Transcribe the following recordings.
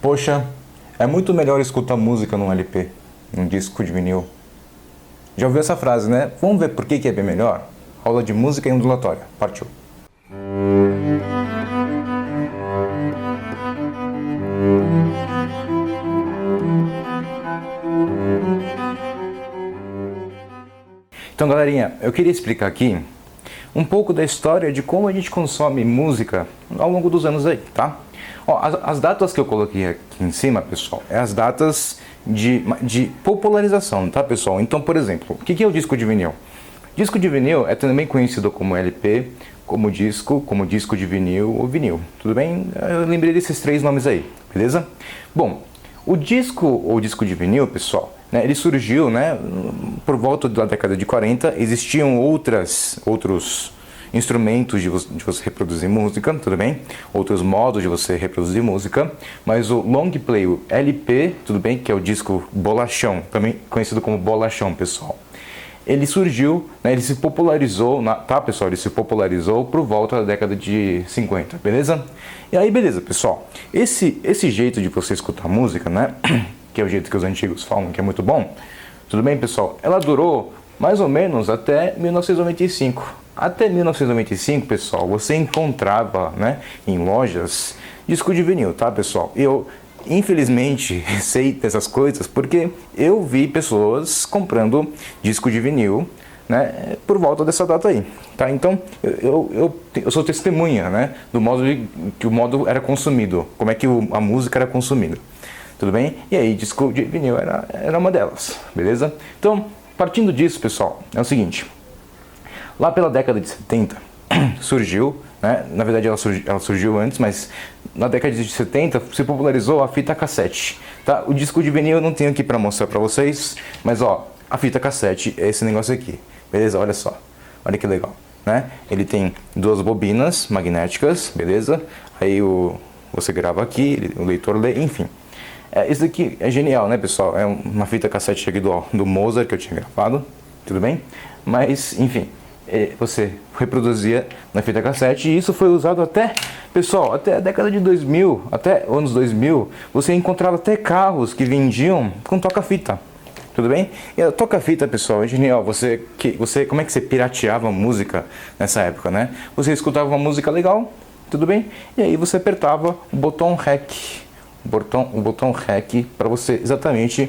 Poxa, é muito melhor escutar música num LP, num disco de vinil. Já ouviu essa frase, né? Vamos ver por que é bem melhor? Aula de música e ondulatória. Partiu. Então, galerinha, eu queria explicar aqui um pouco da história de como a gente consome música ao longo dos anos aí, tá? Ó, as datas que eu coloquei aqui em cima, pessoal, é as datas de popularização, tá, pessoal? Então, por exemplo, o que é o disco de vinil? Disco de vinil é também conhecido como LP, como disco de vinil ou vinil, tudo bem? Eu lembrei desses três nomes aí, beleza? Bom, o disco ou disco de vinil, pessoal, né, ele surgiu, né, por volta da década de 40, existiam outros instrumentos de você reproduzir música, tudo bem? Outros modos de você reproduzir música, mas o long play, o LP, tudo bem? Que é o disco bolachão, também conhecido como bolachão, pessoal. Ele surgiu, né, ele se popularizou, tá, pessoal? Ele se popularizou por volta da década de 50, beleza? E aí, beleza, pessoal. Esse jeito de você escutar música, né, que é o jeito que os antigos falam, que é muito bom, tudo bem, pessoal? Ela durou mais ou menos até 1995. Até 1995, pessoal, você encontrava, né, em lojas disco de vinil, tá, pessoal? Eu, infelizmente, sei dessas coisas porque eu vi pessoas comprando disco de vinil, né, por volta dessa data aí, tá? Então, eu sou testemunha, né, do modo que o modo era consumido, como é que a música era consumida, tudo bem? E aí, disco de vinil era uma delas, beleza? Então, partindo disso, pessoal, é o seguinte. Lá pela década de 70, surgiu, né? Na verdade ela surgiu antes, mas na década de 70 se popularizou a fita cassete, tá? O disco de vinil eu não tenho aqui para mostrar para vocês, mas ó, a fita cassete é esse negócio aqui, beleza? Olha só, olha que legal, né? Ele tem duas bobinas magnéticas, beleza? Aí você grava aqui, o leitor lê, enfim. Isso aqui é genial, né, pessoal? É uma fita cassete aqui do Mozart que eu tinha gravado, tudo bem? Mas, enfim, você reproduzia na fita cassete e isso foi usado até, pessoal, até a década de 2000, até anos 2000, você encontrava até carros que vendiam com toca-fita, tudo bem? E a toca-fita, pessoal, é genial. Como é que você pirateava música nessa época, né? Você escutava uma música legal, tudo bem? E aí você apertava o botão REC, o botão REC para você exatamente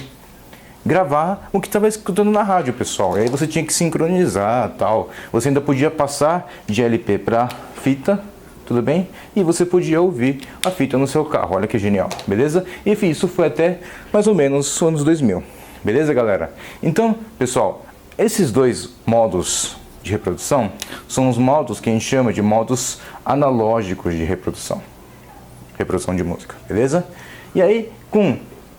gravar o que estava escutando na rádio, pessoal. E aí você tinha que sincronizar, tal. Você ainda podia passar de LP para fita, tudo bem? E você podia ouvir a fita no seu carro. Olha que genial, beleza? Enfim, isso foi até mais ou menos os anos 2000. Beleza, galera? Então, pessoal, esses dois modos de reprodução são os modos que a gente chama de modos analógicos de reprodução de música, beleza? E aí,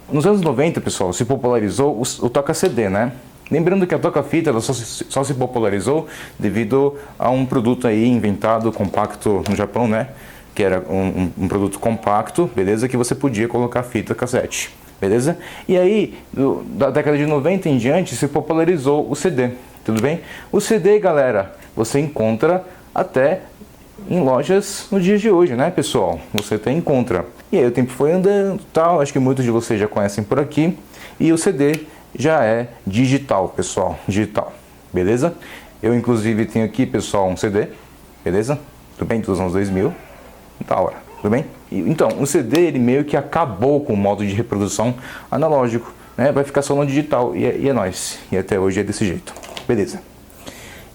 nos anos 90, pessoal, se popularizou o toca-CD, né? Lembrando que a toca-fita ela só se popularizou devido a um produto aí inventado, compacto, no Japão, né? Que era um produto compacto, beleza? Que você podia colocar fita cassete, beleza? E aí, da década de 90 em diante, se popularizou o CD, tudo bem? O CD, galera, você encontra até em lojas nos dias de hoje, né, pessoal? Você até encontra. E aí o tempo foi andando, tal, acho que muitos de vocês já conhecem por aqui. E o CD já é digital, pessoal, digital, beleza? Eu inclusive tenho aqui, pessoal, um CD, beleza? Tudo bem? Dos anos 2000, da hora, tudo bem? Então, o CD, ele meio que acabou com o modo de reprodução analógico, né? Vai ficar só no digital, e é nóis. E até hoje é desse jeito, beleza?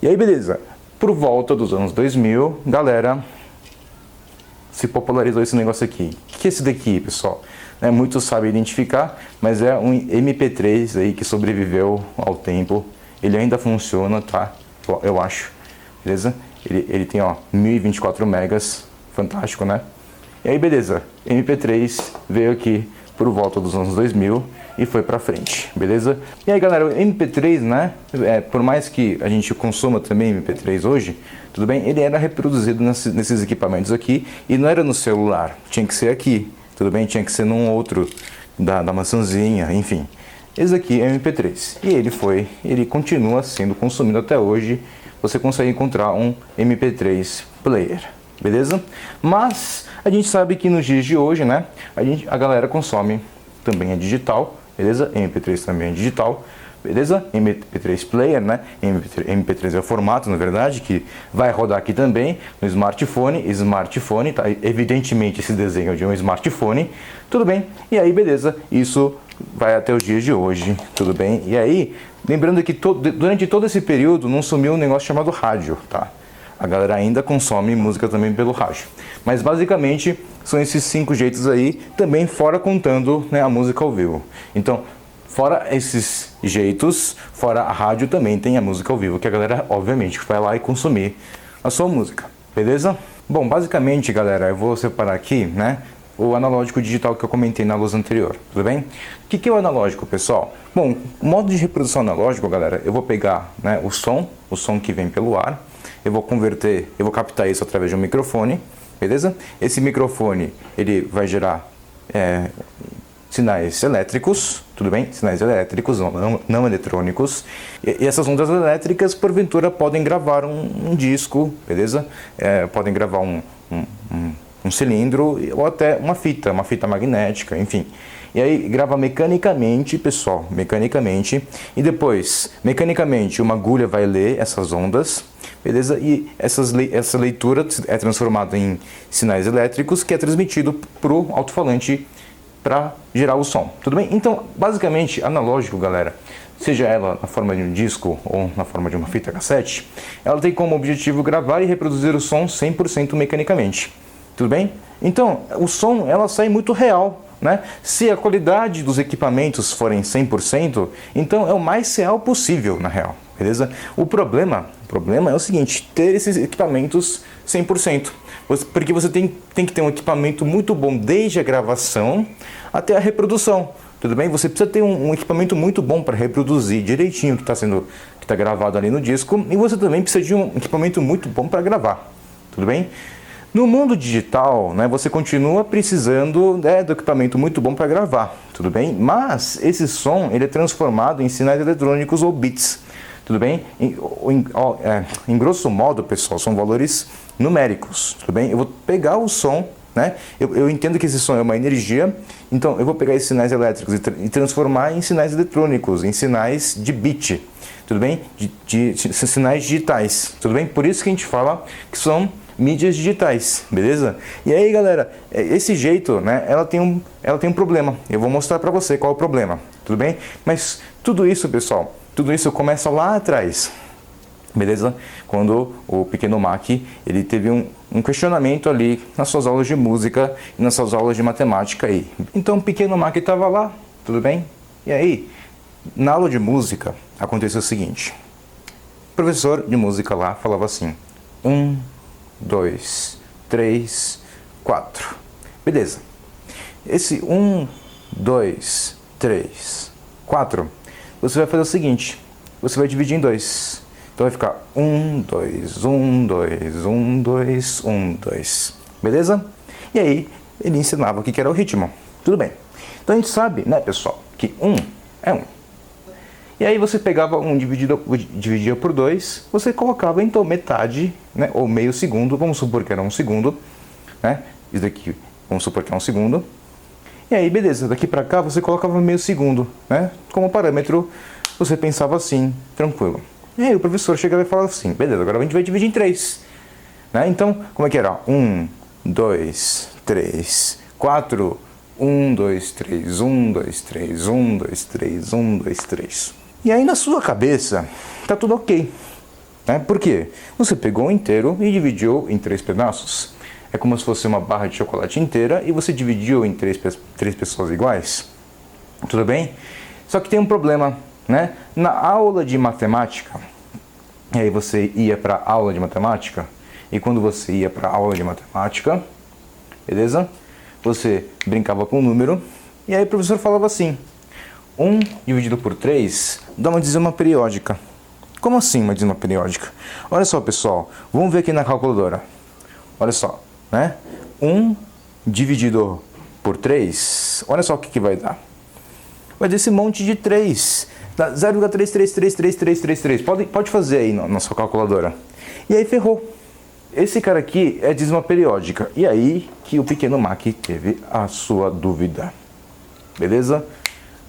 E aí, beleza? Por volta dos anos 2000, galera, se popularizou esse negócio aqui. O que é esse daqui, pessoal? Muitos sabem identificar, mas é um MP3 aí que sobreviveu ao tempo. Ele ainda funciona, tá? Eu acho, beleza? Ele tem, ó, 1024 megas, fantástico, né? E aí, beleza, MP3 veio aqui por volta dos anos 2000 e foi pra frente, beleza? E aí, galera, o MP3, né, por mais que a gente consuma também MP3 hoje, tudo bem? Ele era reproduzido nesses equipamentos aqui e não era no celular, tinha que ser aqui, tudo bem? Tinha que ser num outro da maçãzinha, enfim. Esse aqui é o MP3 e ele continua sendo consumido até hoje. Você consegue encontrar um MP3 player, beleza? Mas A gente sabe que nos dias de hoje, né, a galera consome também é digital, beleza? MP3 também é digital, beleza? MP3 player, né? MP3 é o formato, na verdade, que vai rodar aqui também no smartphone, tá? Evidentemente esse desenho é de um smartphone, tudo bem? E aí, beleza, isso vai até os dias de hoje, tudo bem? E aí, lembrando que durante todo esse período não sumiu um negócio chamado rádio, tá? A galera ainda consome música também pelo rádio. Mas basicamente são esses 5 jeitos aí, também fora contando, né, a música ao vivo. Então, fora esses jeitos, fora a rádio também tem a música ao vivo, que a galera obviamente vai lá e consumir a sua música, beleza? Bom, basicamente, galera, eu vou separar aqui, né, o analógico digital que eu comentei na luz anterior, tudo bem? O que é o analógico, pessoal? Bom, o modo de reprodução analógico, galera, eu vou pegar, né, o som que vem pelo ar, eu vou captar isso através de um microfone, beleza? Esse microfone, ele vai gerar sinais elétricos, tudo bem? Sinais elétricos, não eletrônicos. E essas ondas elétricas, porventura, podem gravar um disco, beleza? Podem gravar um cilindro ou até uma fita magnética, enfim. E aí grava mecanicamente, pessoal, mecanicamente. E depois, mecanicamente, uma agulha vai ler essas ondas, beleza? E essa leitura é transformada em sinais elétricos que é transmitido para o alto-falante para gerar o som, tudo bem? Então, basicamente, analógico, galera, seja ela na forma de um disco ou na forma de uma fita cassete, ela tem como objetivo gravar e reproduzir o som 100% mecanicamente, tudo bem? Então, o som, ela sai muito real, né? Se a qualidade dos equipamentos forem 100%, então é o mais real possível, na real, beleza? O problema é o seguinte, ter esses equipamentos 100%. Porque você tem que ter um equipamento muito bom desde a gravação até a reprodução, tudo bem? Você precisa ter um equipamento muito bom para reproduzir direitinho o que está gravado ali no disco, e você também precisa de um equipamento muito bom para gravar, tudo bem? No mundo digital, né, você continua precisando, né, do equipamento muito bom para gravar, tudo bem? Mas esse som ele é transformado em sinais eletrônicos ou bits, tudo bem? Em grosso modo, pessoal, são valores numéricos, tudo bem? Eu vou pegar o som, né? Eu entendo que esse som é uma energia, então eu vou pegar esses sinais elétricos e transformar em sinais eletrônicos, em sinais de bit, tudo bem? De sinais digitais, tudo bem? Por isso que a gente fala que são mídias digitais, beleza? E aí, galera, esse jeito, né? Ela tem um problema. Eu vou mostrar para você qual é o problema, tudo bem? Mas tudo isso, pessoal, tudo isso começa lá atrás. Beleza? Quando o pequeno Mac, ele teve um questionamento ali nas suas aulas de música e nas suas aulas de matemática aí. Então o pequeno Mac estava lá, tudo bem? E aí, na aula de música, aconteceu o seguinte. O professor de música lá falava assim, 1, 2, 3, 4. Beleza. Esse 1, 2, 3, 4, você vai fazer o seguinte, você vai dividir em 2. Então vai ficar 1, 2, 1, 2, 1, 2, 1, 2. Beleza? E aí ele ensinava o que era o ritmo. Tudo bem. Então a gente sabe, né, pessoal, que 1 é 1. E aí você pegava 1 dividia por 2, você colocava então metade, né, ou meio segundo, vamos supor que era 1 segundo, né? Isso daqui, vamos supor que é 1 segundo. E aí, beleza, daqui pra cá você colocava meio segundo, né? Como parâmetro, você pensava assim, tranquilo. E aí o professor chegava e falava assim, beleza, agora a gente vai dividir em 3. Né? Então, como é que era? 1, 2, 3, 4, 1, 2, 3, 1, 2, 3, 1, 2, 3, 1, 2, 3. E aí na sua cabeça, tá tudo ok. Né? Por quê? Você pegou um inteiro e dividiu em 3 pedaços. É como se fosse uma barra de chocolate inteira e você dividiu em 3 pessoas iguais. Tudo bem? Só que tem um problema. Né? Na aula de matemática, e aí você ia para a aula de matemática, e quando você ia para a aula de matemática, beleza? Você brincava com o número, e aí o professor falava assim, 1 dividido por 3 dá uma dizima periódica. Como assim uma dizima periódica? Olha só, pessoal, vamos ver aqui na calculadora. Olha só, né? 1 dividido por 3, olha só o que vai dar. Vai dar esse monte de 3. 0,33333333. Pode fazer aí na sua calculadora. E aí ferrou. esse cara aqui é dízima periódica. E aí que o pequeno Mac teve a sua dúvida. Beleza?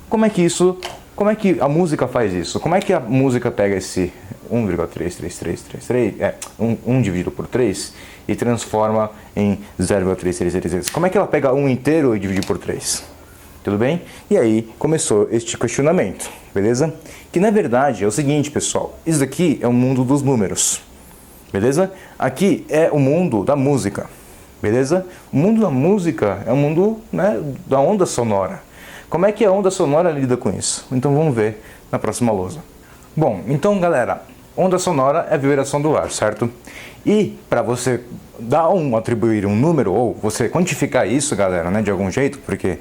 Como é que a música faz isso? Como é que a música pega esse 1,33333, 1 dividido por 3 e transforma em 0,3333? Como é que ela pega 1 inteiro e divide por 3? Tudo bem? E aí começou este questionamento, beleza? Que na verdade é o seguinte, pessoal, isso daqui é o mundo dos números, beleza? Aqui é o mundo da música, beleza? O mundo da música é o mundo, né, da onda sonora. Como é que a onda sonora lida com isso? Então vamos ver na próxima lousa. Bom, então galera, onda sonora é a vibração do ar, certo? E para você atribuir um número, ou você quantificar isso, galera, né, de algum jeito, porque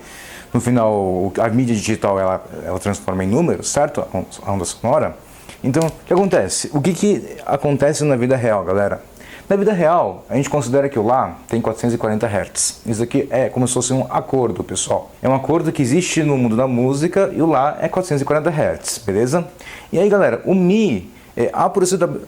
no final a mídia digital ela transforma em números, certo? A onda sonora. Então, o que acontece? O que acontece na vida real, galera? Na vida real, a gente considera que o Lá tem 440 Hz. Isso aqui é como se fosse um acordo, pessoal. É um acordo que existe no mundo da música e o Lá é 440 Hz, beleza? E aí, galera, o Mi é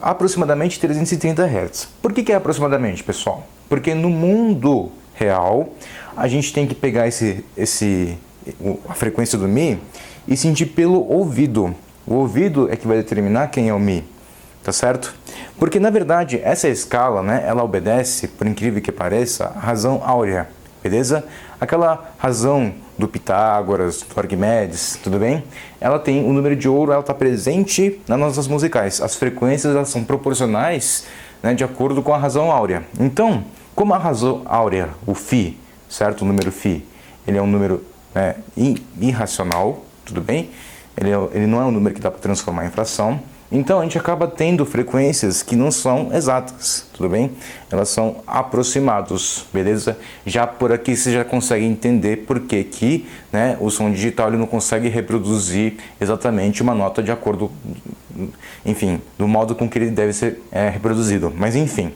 aproximadamente 330 Hz. Por que é aproximadamente, pessoal? Porque no mundo real, a gente tem que pegar a frequência do Mi e sentir pelo ouvido. O ouvido é que vai determinar quem é o Mi. Tá certo? Porque na verdade essa escala, né, ela obedece, por incrível que pareça, a razão áurea, beleza? Aquela razão do Pitágoras, do Arquimedes, tudo bem? Ela tem o número de ouro, ela está presente nas notas musicais. As frequências elas são proporcionais, né, de acordo com a razão áurea. Então, como a razão áurea, o Φ, certo? O número Φ, ele é um número, né, irracional, tudo bem? Ele não é um número que dá para transformar em fração. Então a gente acaba tendo frequências que não são exatas, tudo bem? Elas são aproximados, beleza? Já por aqui você já consegue entender por que, né, o som digital ele não consegue reproduzir exatamente uma nota de acordo, enfim, do modo com que ele deve ser reproduzido. Mas enfim,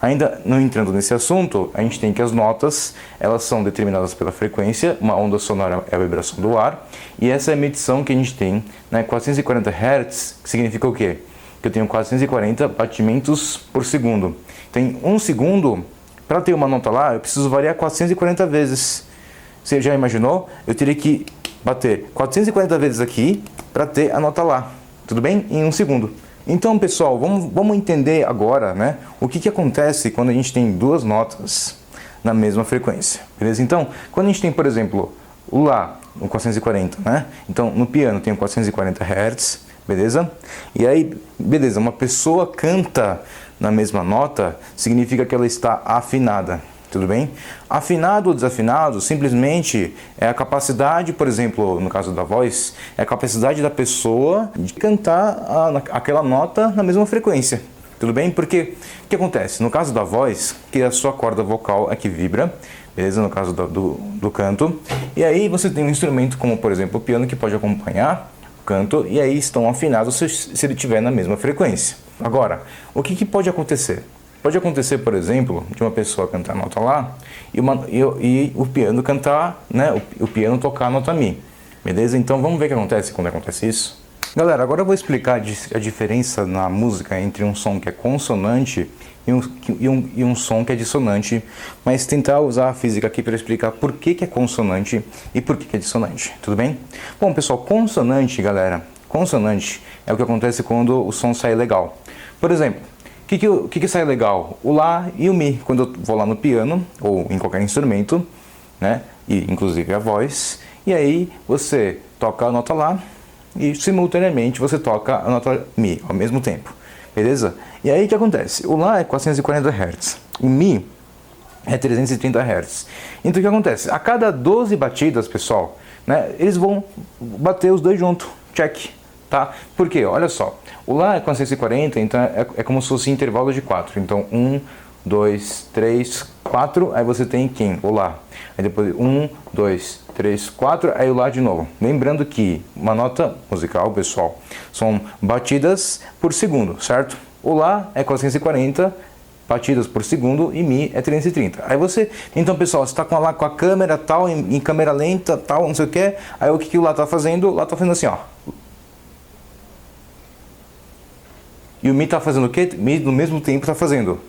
ainda não entrando nesse assunto, a gente tem que as notas, elas são determinadas pela frequência, uma onda sonora é a vibração do ar, e essa é a medição que a gente tem, né, 440 Hz, que significa o quê? Que eu tenho 440 batimentos por segundo. Tem um segundo, para ter uma nota lá, eu preciso variar 440 vezes. Você já imaginou? Eu teria que bater 440 vezes aqui para ter a nota lá, tudo bem? Em um segundo. Então, pessoal, vamos entender agora, né, o que acontece quando a gente tem duas notas na mesma frequência, beleza? Então, quando a gente tem, por exemplo, o Lá no 440, né? Então, no piano tem 440 Hz, beleza? E aí, beleza, uma pessoa canta na mesma nota, significa que ela está afinada. Tudo bem? Afinado ou desafinado simplesmente é a capacidade, por exemplo, no caso da voz, é a capacidade da pessoa de cantar aquela nota na mesma frequência. Tudo bem? Porque o que acontece? No caso da voz, que a sua corda vocal é que vibra, beleza? No caso do canto. E aí você tem um instrumento como, por exemplo, o piano que pode acompanhar o canto e aí estão afinados se ele estiver na mesma frequência. Agora, o que pode acontecer? Pode acontecer, por exemplo, de uma pessoa cantar a nota Lá e o piano cantar, né, o piano tocar a nota Mi, beleza? Então vamos ver o que acontece quando acontece isso. Galera, agora eu vou explicar a diferença na música entre um som que é consonante e um som que é dissonante, mas tentar usar a física aqui para explicar por que é consonante e por que é dissonante, tudo bem? Bom, pessoal, consonante, galera, consonante é o que acontece quando o som sai legal. Por exemplo, o que sai legal? O Lá e o Mi. Quando eu vou lá no piano, ou em qualquer instrumento, né? E inclusive a voz, e aí você toca a nota Lá e simultaneamente você toca a nota Mi ao mesmo tempo. Beleza? E aí o que acontece? O Lá é 440 Hz, o Mi é 330 Hz. Então o que acontece? A cada 12 batidas, pessoal, né, eles vão bater os dois juntos. Check. Tá? Por quê? Olha só. O Lá é 440, então é como se fosse intervalo de 4. Então 1, 2, 3, 4, aí você tem quem? O Lá. Aí depois 1, 2, 3, 4, aí o Lá de novo. Lembrando que uma nota musical, pessoal, são batidas por segundo, certo? O Lá é 440 batidas por segundo e Mi é 330. Aí você, então pessoal, você está com a câmera tal, em câmera lenta, tal, não sei o que, aí o que o Lá está fazendo? O Lá está fazendo assim, ó. E o Mi está fazendo o quê? Mi no mesmo tempo está fazendo.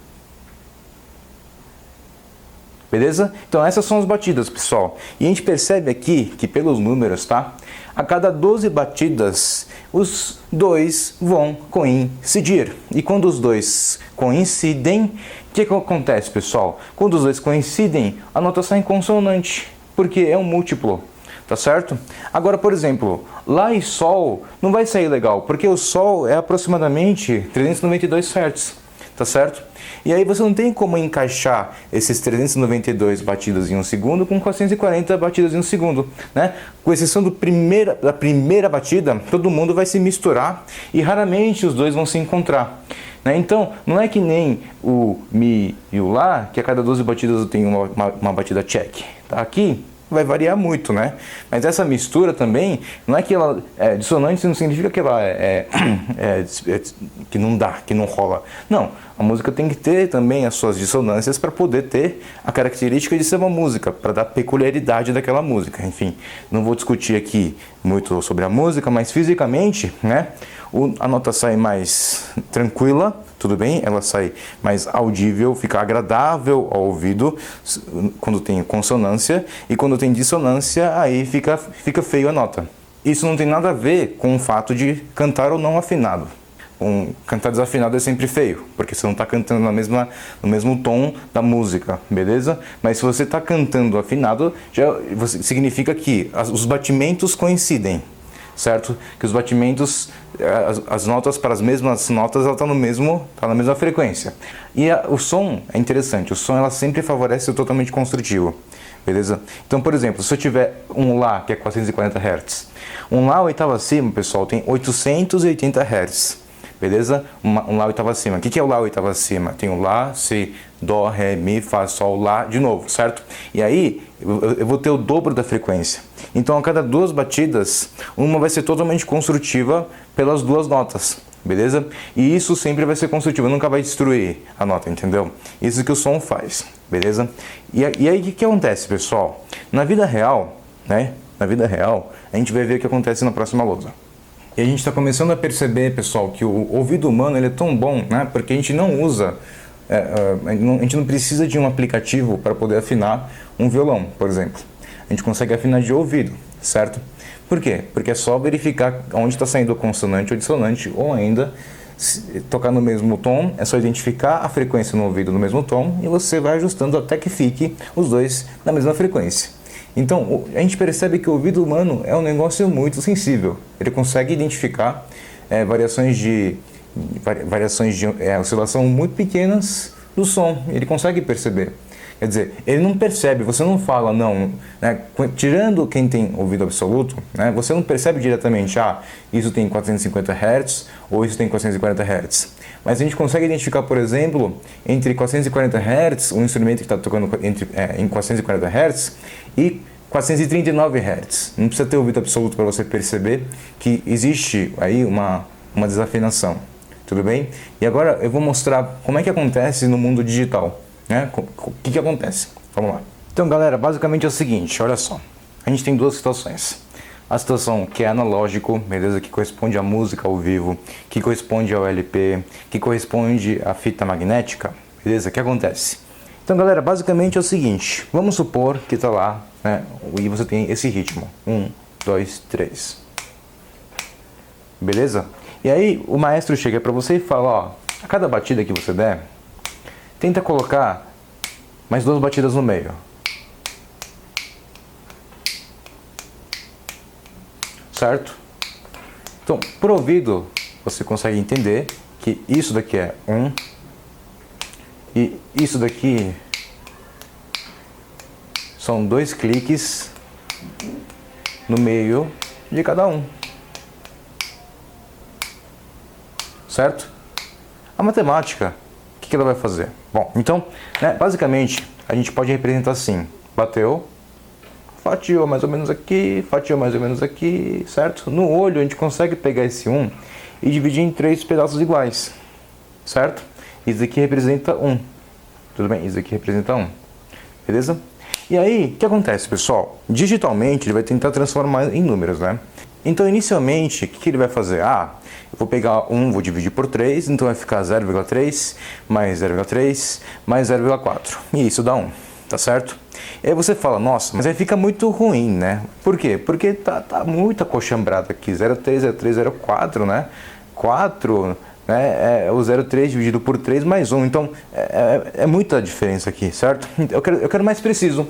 Beleza? Então essas são as batidas, pessoal. E a gente percebe aqui que pelos números, tá? A cada 12 batidas, os dois vão coincidir. E quando os dois coincidem, o que acontece, pessoal? Quando os dois coincidem, a nota sai em consonante, porque é um múltiplo. Tá certo? Agora, por exemplo, Lá e Sol não vai sair legal, porque o Sol é aproximadamente 392 Hz, tá certo? E aí você não tem como encaixar esses 392 batidas em um segundo com 440 batidas em um segundo, né? Com exceção da primeira batida, todo mundo vai se misturar e raramente os dois vão se encontrar. Né? Então, não é que nem o Mi e o Lá, que a cada 12 batidas eu tenho uma batida check. Tá? Aqui vai variar muito, né? Mas essa mistura também, não é que ela é dissonante, não significa que ela que não dá, que não rola. Não, a música tem que ter também as suas dissonâncias para poder ter a característica de ser uma música, para dar peculiaridade daquela música. Enfim, não vou discutir aqui muito sobre a música, mas fisicamente, né? A nota sai mais tranquila, tudo bem? Ela sai mais audível, fica agradável ao ouvido quando tem consonância, e quando tem dissonância, aí fica feio a nota. Isso não tem nada a ver com o fato de cantar ou não afinado. Cantar desafinado é sempre feio, porque você não está cantando no mesmo tom da música, beleza? Mas se você está cantando afinado, significa que os batimentos coincidem. Certo? Que os batimentos, as notas para as mesmas notas, ela está na mesma frequência. E o som é interessante, o som ela sempre favorece o totalmente construtivo, beleza? Então, por exemplo, se eu tiver um Lá, que é 440 Hz, um Lá oitava acima, pessoal, tem 880 Hz, beleza? Um Lá oitava acima. O que é o Lá oitava acima? Tem o Lá, Si, Dó, Ré, Mi, Fá, Sol, Lá, de novo, certo? E aí, eu vou ter o dobro da frequência. Então, a cada duas batidas, uma vai ser totalmente construtiva pelas duas notas, beleza? E isso sempre vai ser construtivo, nunca vai destruir a nota, entendeu? Isso que o som faz, beleza? E aí, o que acontece, pessoal? Na vida real, né? Na vida real, a gente vai ver o que acontece na próxima lousa. E a gente está começando a perceber, pessoal, que o ouvido humano ele é tão bom, né? Porque a gente não usa, a gente não precisa de um aplicativo para poder afinar um violão, por exemplo. A gente consegue afinar de ouvido, certo? Por quê? Porque é só verificar onde está saindo consonante ou dissonante, ou ainda tocar no mesmo tom, é só identificar a frequência no ouvido no mesmo tom e você vai ajustando até que fique os dois na mesma frequência. Então, a gente percebe que o ouvido humano é um negócio muito sensível. Ele consegue identificar variações de oscilação muito pequenas do som. Ele consegue perceber. Quer dizer, ele não percebe, você não fala, não, né? Tirando quem tem ouvido absoluto, né? Você não percebe diretamente, isso tem 450 Hz ou isso tem 440 Hz. Mas a gente consegue identificar, por exemplo, entre 440 Hz, um instrumento que está tocando em 440 Hz, e 439 Hz. Não precisa ter ouvido absoluto para você perceber que existe aí uma desafinação. Tudo bem? E agora eu vou mostrar como é que acontece no mundo digital. Né? O que acontece? Vamos lá. Então, galera, basicamente é o seguinte, olha só. A gente tem duas situações. A situação que é analógico, beleza? Que corresponde à música ao vivo, que corresponde ao LP, que corresponde à fita magnética, beleza? O que acontece? Então, galera, basicamente é o seguinte. Vamos supor que está lá, né? E você tem esse ritmo. 1, 2, 3. Beleza? E aí o maestro chega para você e fala, a cada batida que você der, tenta colocar mais duas batidas no meio. Certo? Então, por ouvido, você consegue entender que isso daqui é 1 e isso daqui são 2 cliques no meio de cada um. Certo? A matemática, o que ela vai fazer? Bom, então, né, basicamente, a gente pode representar assim. Bateu, fatiou mais ou menos aqui, fatiou mais ou menos aqui, certo? No olho, a gente consegue pegar esse 1 e dividir em 3 pedaços iguais, certo? Isso aqui representa 1. Tudo bem? Isso aqui representa 1. Beleza? E aí, o que acontece, pessoal? Digitalmente, ele vai tentar transformar em números, né? Então, inicialmente, o que ele vai fazer? Eu vou pegar 1, vou dividir por 3, então vai ficar 0,3 mais 0,3 mais 0,4. E isso dá 1. tá certo? E aí você fala, nossa, mas aí fica muito ruim, né? Por quê? Porque tá muito acochambrado aqui, 0,3, 0,3, 0,4, né? 4, né? É o 0,3 dividido por 3 mais 1, então é muita diferença aqui, certo? Eu quero mais preciso,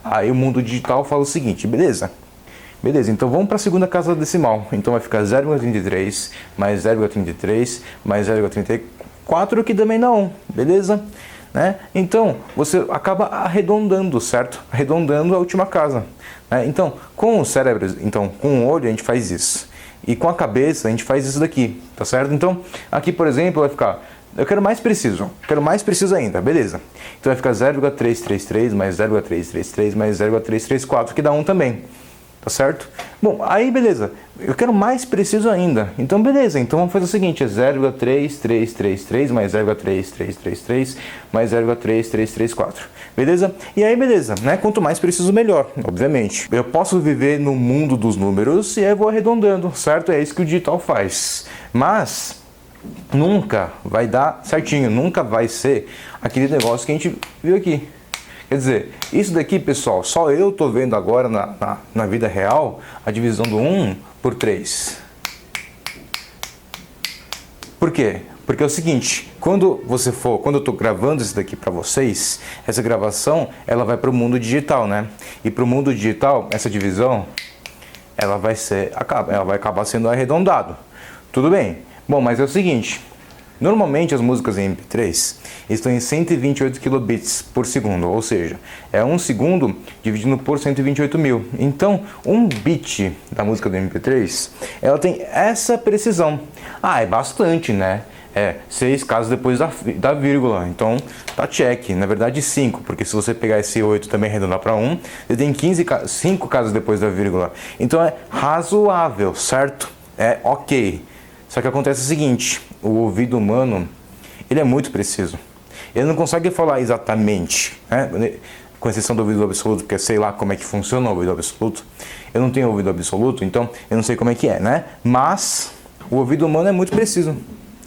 Aí o mundo digital fala o seguinte, beleza, então vamos para a segunda casa decimal, então vai ficar 0,33 mais 0,33 mais 0,34, que também dá 1, beleza? Né? Então, você acaba arredondando, certo? Arredondando a última casa. Né? Então, com o cérebro, com o olho a gente faz isso. E com a cabeça a gente faz isso daqui, tá certo? Então, aqui, por exemplo, vai ficar... Eu quero mais preciso ainda, beleza. Então vai ficar 0,333 mais 0,333 mais 0,334, que dá 1 também. Tá certo? Bom, aí beleza. Eu quero mais preciso ainda. Então beleza, então vamos fazer o seguinte, é 0,3333 mais 0,3333 mais 0,3334. Beleza? E aí beleza, né? Quanto mais preciso melhor, obviamente. Eu posso viver no mundo dos números e aí eu vou arredondando, certo? É isso que o digital faz. Mas nunca vai dar certinho, nunca vai ser aquele negócio que a gente viu aqui. Quer dizer, isso daqui, pessoal, só eu tô vendo agora na vida real a divisão do 1 por 3. Por quê? Porque é o seguinte, quando eu tô gravando isso daqui para vocês, essa gravação, ela vai para o mundo digital, né? E para o mundo digital, essa divisão, ela vai acabar sendo arredondado. Tudo bem? Bom, mas é o seguinte, normalmente as músicas em MP3 estão em 128 kilobits por segundo, ou seja, é 1 segundo dividido por 128 mil. Então, um bit da música do MP3, ela tem essa precisão. Ah, é bastante, né? É 6 casas depois da vírgula, então tá check, na verdade 5, porque se você pegar esse 8 também arredondar para 1, você tem 5 casas depois da vírgula. Então é razoável, certo? É ok. Só que acontece o seguinte, o ouvido humano, ele é muito preciso. Ele não consegue falar exatamente, né? Com exceção do ouvido absoluto, porque sei lá como é que funciona o ouvido absoluto. Eu não tenho ouvido absoluto, então eu não sei como é que é, né? Mas o ouvido humano é muito preciso,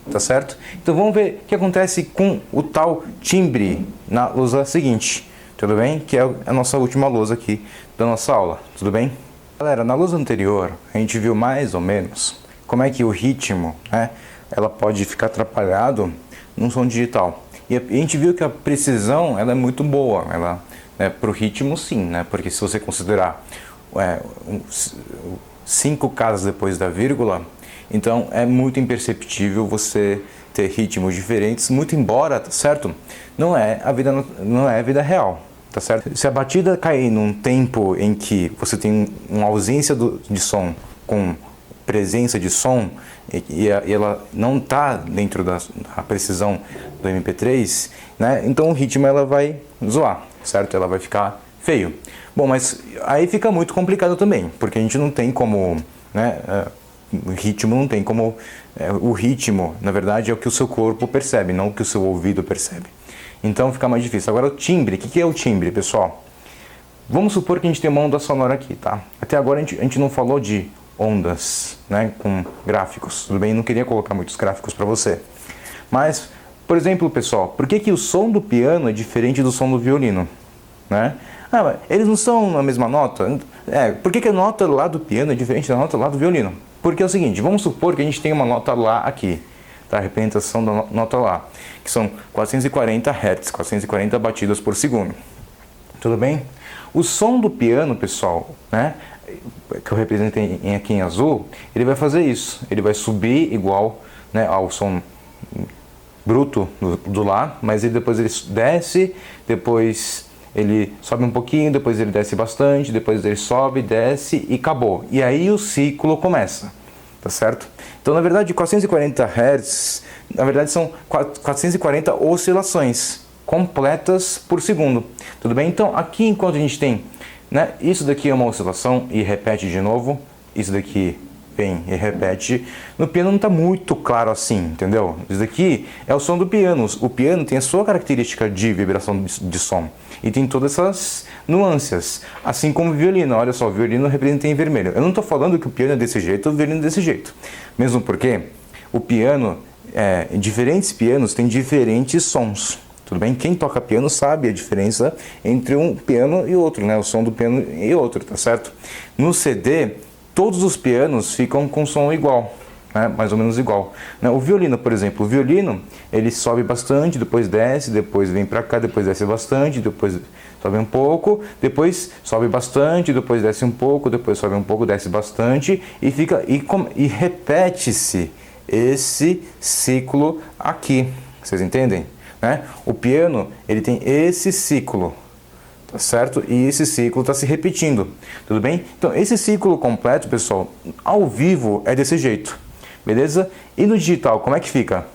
tá certo? Então vamos ver o que acontece com o tal timbre na lousa seguinte, tudo bem? Que é a nossa última lousa aqui da nossa aula, tudo bem? Galera, na lousa anterior, a gente viu mais ou menos como é que o ritmo, né, ela pode ficar atrapalhado num som digital. E a gente viu que a precisão ela é muito boa, ela, né, para o ritmo sim, né, porque se você considerar 5 casas depois da vírgula, então é muito imperceptível você ter ritmos diferentes, muito embora, tá certo? Não é a vida real, tá certo? Se a batida cair num tempo em que você tem uma ausência de som com presença de som e ela não está dentro da precisão do MP3, né? Então o ritmo ela vai zoar, certo? Ela vai ficar feio. Bom, mas aí fica muito complicado também, porque a gente não tem como, né? O ritmo não tem como... o ritmo, na verdade, é o que o seu corpo percebe, não o que o seu ouvido percebe. Então fica mais difícil. Agora o timbre, o que é o timbre, pessoal? Vamos supor que a gente tem uma onda sonora aqui, tá? Até agora a gente não falou de ondas, né, com gráficos, tudo bem? Eu não queria colocar muitos gráficos para você. Mas, por exemplo, pessoal, por que o som do piano é diferente do som do violino? Né? Ah, eles não são na mesma nota? Por que a nota lá do piano é diferente da nota lá do violino? Porque é o seguinte, vamos supor que a gente tem uma nota lá aqui, tá? A representação da nota lá, que são 440 Hz, 440 batidas por segundo. Tudo bem? O som do piano, pessoal, né, que eu representei aqui em azul, ele vai fazer isso. Ele vai subir igual, né, ao som bruto do Lá, mas depois ele desce, depois ele sobe um pouquinho, depois ele desce bastante, depois ele sobe, desce e acabou. E aí o ciclo começa, tá certo? Então, na verdade, 440 Hz, na verdade são 440 oscilações completas por segundo. Tudo bem? Então, aqui enquanto a gente tem, né, isso daqui é uma oscilação e repete de novo, isso daqui vem e repete. No piano não está muito claro assim, entendeu? Isso daqui é o som do piano. O piano tem a sua característica de vibração de som e tem todas essas nuances, assim como o violino. Olha só, o violino representa em vermelho. Eu não estou falando que o piano é desse jeito, o violino é desse jeito. Mesmo porque o piano, diferentes pianos têm diferentes sons. Tudo bem? Quem toca piano sabe a diferença entre um piano e outro, né? O som do piano e outro, tá certo? No CD, todos os pianos ficam com som igual, né? Mais ou menos igual. O violino, por exemplo, o violino, ele sobe bastante, depois desce, depois vem pra cá, depois desce bastante, depois sobe um pouco, depois sobe bastante, depois desce um pouco, depois sobe um pouco, desce bastante e repete-se esse ciclo aqui. Vocês entendem? Né? O piano, ele tem esse ciclo, tá certo? E esse ciclo está se repetindo, tudo bem? Então, esse ciclo completo, pessoal, ao vivo é desse jeito, beleza? E no digital, como é que fica?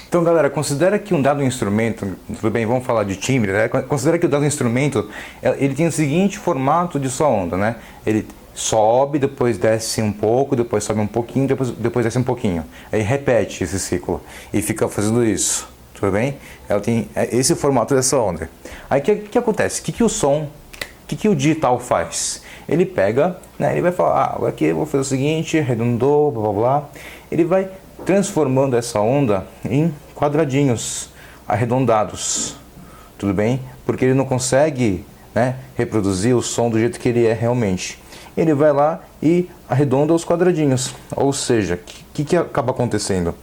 Então, galera, considera que um dado instrumento, tudo bem, vamos falar de timbre, né? Considera que o dado instrumento, ele tem o seguinte formato de sua onda, né? Ele sobe, depois desce um pouco, depois sobe um pouquinho, depois desce um pouquinho. Aí repete esse ciclo e fica fazendo isso, tudo bem? Ela tem esse formato dessa onda. Aí o que acontece? O que o digital faz? Ele pega, né? Ele vai falar, agora aqui eu vou fazer o seguinte, arredondou, blá blá blá. Ele vai transformando essa onda em quadradinhos arredondados, tudo bem? Porque ele não consegue, né, reproduzir o som do jeito que ele é realmente. Ele vai lá e arredonda os quadradinhos, ou seja, o que acaba acontecendo?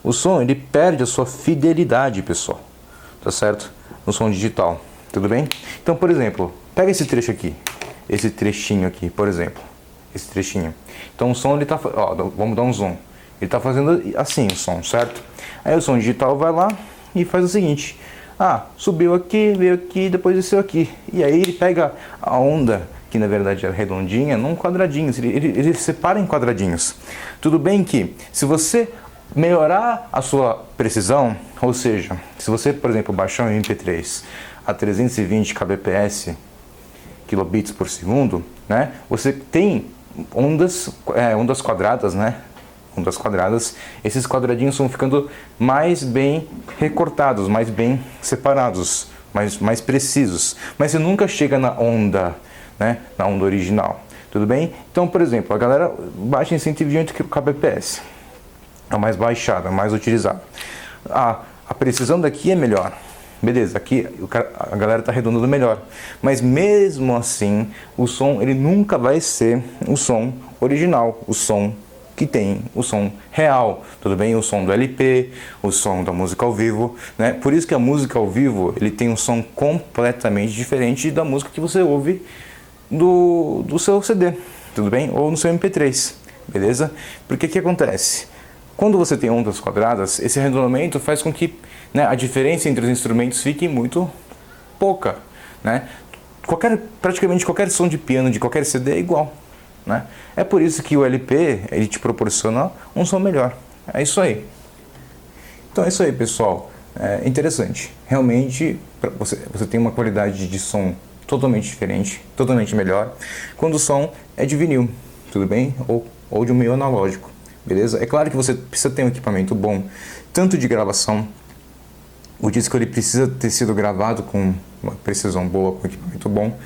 O som, ele perde a sua fidelidade, pessoal, tá certo? No som digital, tudo bem? Então, por exemplo, pega esse trecho aqui, esse trechinho aqui, por exemplo, esse trechinho. Então o som, ele tá, ó, vamos dar um zoom. Ele está fazendo assim o som, certo? Aí o som digital vai lá e faz o seguinte. Subiu aqui, veio aqui, depois desceu aqui. E aí ele pega a onda, que na verdade é redondinha, num quadradinho. Ele separa em quadradinhos. Tudo bem que se você melhorar a sua precisão, ou seja, se você, por exemplo, baixar um MP3 a 320 kbps, kilobits por segundo, né? Você tem ondas quadradas, né? Ondas quadradas, esses quadradinhos vão ficando mais bem recortados, mais bem separados, mais precisos. Mas você nunca chega na onda, né? Na onda original, tudo bem? Então, por exemplo, a galera baixa em 120 kbps, é mais baixada, mais utilizada. A precisão daqui é melhor. Beleza, aqui a galera está arredondando melhor. Mas mesmo assim, o som ele nunca vai ser o som original, o som que tem o som real, tudo bem? O som do LP, o som da música ao vivo, né? Por isso que a música ao vivo, ele tem um som completamente diferente da música que você ouve do seu CD, tudo bem? Ou no seu MP3, beleza? Porque o que acontece? Quando você tem ondas quadradas, esse arredondamento faz com que, né, a diferença entre os instrumentos fique muito pouca, né? Praticamente qualquer som de piano de qualquer CD é igual, né? É por isso que o LP ele te proporciona um som melhor. É isso aí. Então é isso aí, pessoal. É interessante. Realmente você tem uma qualidade de som totalmente diferente, totalmente melhor, quando o som é de vinil, tudo bem? Ou de um meio analógico, beleza? É claro que você precisa ter um equipamento bom, tanto de gravação. O disco ele precisa ter sido gravado com uma precisão boa, com equipamento bom.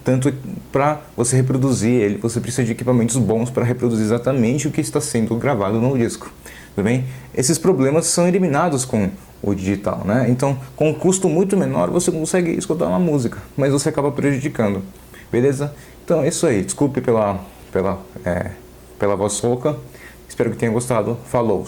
Tanto para você reproduzir ele, você precisa de equipamentos bons para reproduzir exatamente o que está sendo gravado no disco, tudo bem? Esses problemas são eliminados com o digital, né? Então, com um custo muito menor, você consegue escutar uma música, mas você acaba prejudicando, beleza? Então é isso aí, desculpe pela voz rouca, espero que tenha gostado, falou!